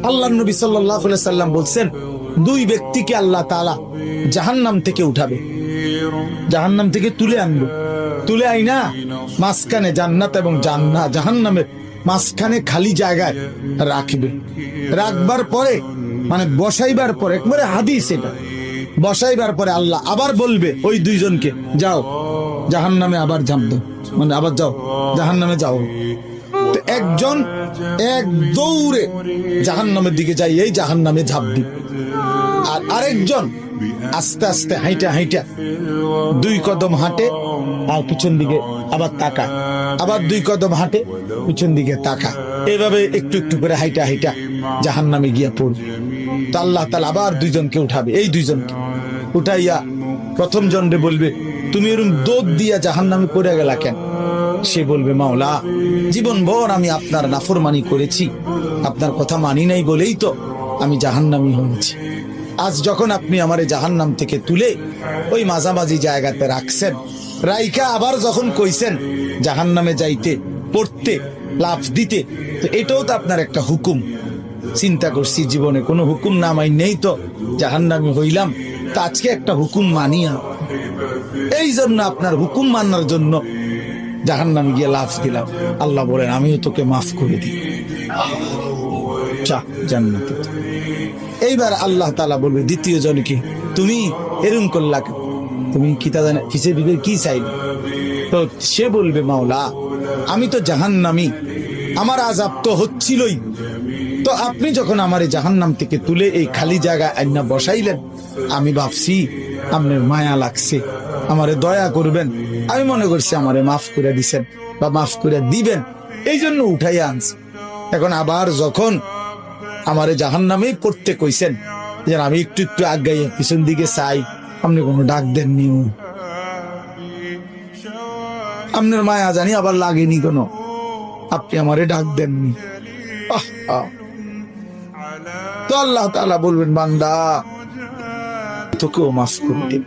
আল্লাহর নবী সাল্লাল্লাহু আলাইহি সাল্লাম বলছেন, দুই ব্যক্তিকে আল্লাহ তাআলা জাহান্নাম থেকে উঠাবে, জাহান্নাম থেকে তুলে আনবে, তুলে আইনা মাঝখানে জান্নাত এবং জাহান্নামের মাঝখানে খালি জায়গায় রাখবে। রাখবার পরে মানে বসাইবার পরে, একবারে হাদিস এটা, বসাইবার পরে আল্লাহ আবার বলবে ওই দুইজনকে, যাও জাহান্নামে আবার ঝাঁপ দাও, মানে আবার যাও জাহান্নামে যাও। তো একজন এক দৌড়ে জাহান্নামের দিকে যাই, এই জাহান্নামে ঝাঁপ দিবে, আর আরেকজন আস্তে আস্তে হাইটা হাইটা 2 কদম হাঁটে আর পিছন দিকে আবার তাকায়, আবার 2 কদম হাঁটে পিছন দিকে তাকায়, এইভাবে একটু একটু করে হাইটা হাইটা জাহান্নামে গিয়া পড়বে। তো আল্লাহ তাআলা আবার দুইজনকে উঠাবে, এই দুইজনকে উঠাইয়া প্রথম জনরে বলবে, তুমি এরকম দৌড় দিয়া জাহান্নামে পড়ে গেলা কেন? সে বলবে, মাওলা জীবন ভর আমি আপনার নাফরমানি করেছি, আপনার কথা মানি নাই বলেই তো আমি জাহান্নামী হয়েছি। আজ যখন আপনি আমারে জাহান্নাম থেকে তুলে ওই মাঝামাঝি জায়গাতে রাখছেন, রাইকা আবার যখন কইছেন জাহান্নামে যাইতে, পড়তে, লাফ দিতে, তো এটাও তো আপনার একটা হুকুম। চিন্তা করছি জীবনে কোনো হুকুম না মাই নেই তো জাহান্নামী হইলাম, তা আজকে একটা হুকুম মানিয়া, এই জন্য আপনার হুকুম মানার জন্য জাহান্নামে গিয়ে লাফ দিলাম। আল্লাহ বলেন, আমিও তোকে মাফ করে দিই, জান্নাতে। এইবার আল্লাহ তাআলা বলবে দ্বিতীয় জনকে, তুমি এরকম করলা, তুমি কি তা জানে কিসের ভিতরে কি চাইবে? তো সে বলবে, মাওলা আমি তো জাহান্নামী, আমার আযাব তো হচ্ছিলই, তো আপনি যখন আমার জাহান্নাম থেকে তুলে এই খালি জায়গায় আইনা বসাইলেন, আমি ভাবছি আপনার মায়া লাগছে, আমারে দয়া করবেন, আমি মনে করছি আমারে মাফ করে দিছেন বা মাফ করে দিবেন, এই জন্য উঠাইয়া আনছি। এখন আবার যখন আমারে জাহান্নামেই পড়তে কইছেন, যেন আমি একটু একটু আগাইয়া পিছন দিকে চাই, আপনি কোনো ডাক দেননি, আপনার মায়া জানি আবার লাগেনি কোনো, আপনি আমারে ডাক দেননি। তো আল্লাহ তাআলা বলবেন, বান্দা তোকেও মাফ করে দিন।